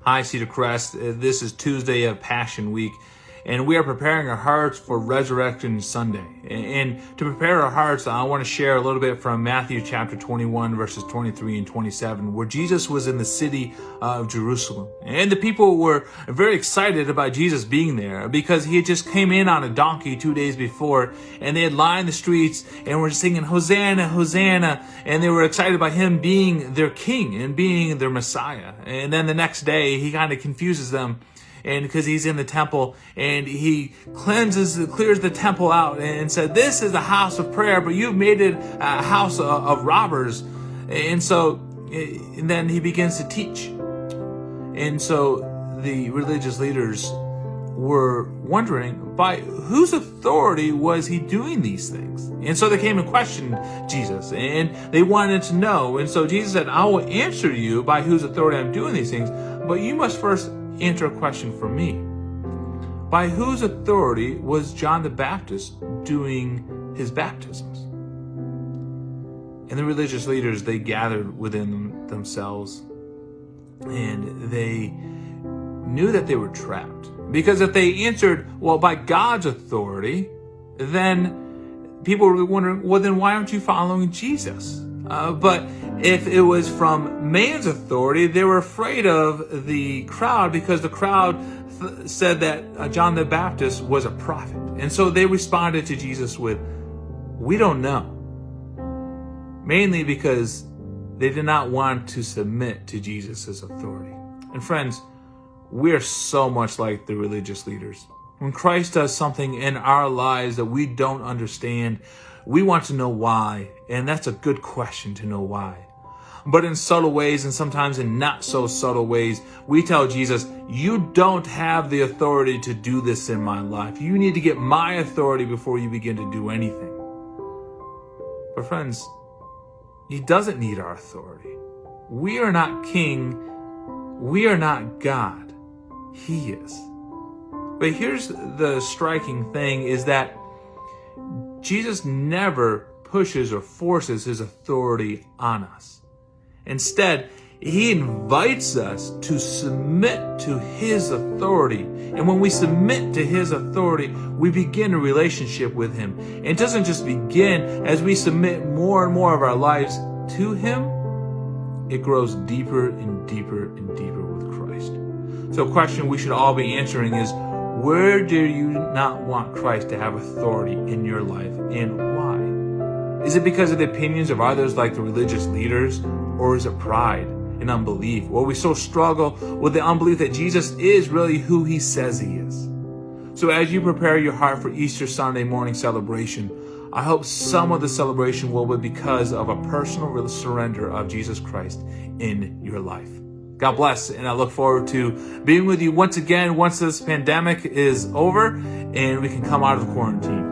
Hi, Cedar Crest. This is Tuesday of Passion Week, and we are preparing our hearts for Resurrection Sunday. And to prepare our hearts, I want to share a little bit from Matthew chapter 21, verses 23 and 27, where Jesus was in the city of Jerusalem. And the people were very excited about Jesus being there because he had just came in on a donkey 2 days before, and they had lined the streets and were singing, Hosanna, Hosanna, and they were excited about him being their king and being their Messiah. And then the next day, he kind of confuses them, and because he's in the temple and he clears the temple out and said, this is a house of prayer, but you've made it a house of robbers. And then he begins to teach. And so the religious leaders were wondering by whose authority was he doing these things. And so they came and questioned Jesus, and they wanted to know. And so Jesus said, I will answer you by whose authority I'm doing these things, but you must first answer a question for me. By whose authority was John the Baptist doing his baptisms? And the religious leaders, they gathered within themselves, and they knew that they were trapped. Because if they answered, well, by God's authority, then people were wondering, well, then why aren't you following Jesus? But if it was from man's authority, they were afraid of the crowd because the crowd said that John the Baptist was a prophet. And so they responded to Jesus with, we don't know. Mainly because they did not want to submit to Jesus' authority. And friends, we are so much like the religious leaders. When Christ does something in our lives that we don't understand, we want to know why, and that's a good question to know why. But in subtle ways, and sometimes in not so subtle ways, we tell Jesus, you don't have the authority to do this in my life. You need to get my authority before you begin to do anything. But friends, he doesn't need our authority. We are not king. We are not God. He is. But here's the striking thing is that Jesus never pushes or forces his authority on us. Instead, he invites us to submit to his authority. And when we submit to his authority, we begin a relationship with him. And it doesn't just begin as we submit more and more of our lives to him. It grows deeper and deeper and deeper with Christ. So a question we should all be answering is, where do you not want Christ to have authority in your life, and why? Is it because of the opinions of others like the religious leaders, or is it pride and unbelief? Or we so struggle with the unbelief that Jesus is really who he says he is? So as you prepare your heart for Easter Sunday morning celebration, I hope some of the celebration will be because of a personal surrender of Jesus Christ in your life. God bless, and I look forward to being with you once again once this pandemic is over and we can come out of the quarantine.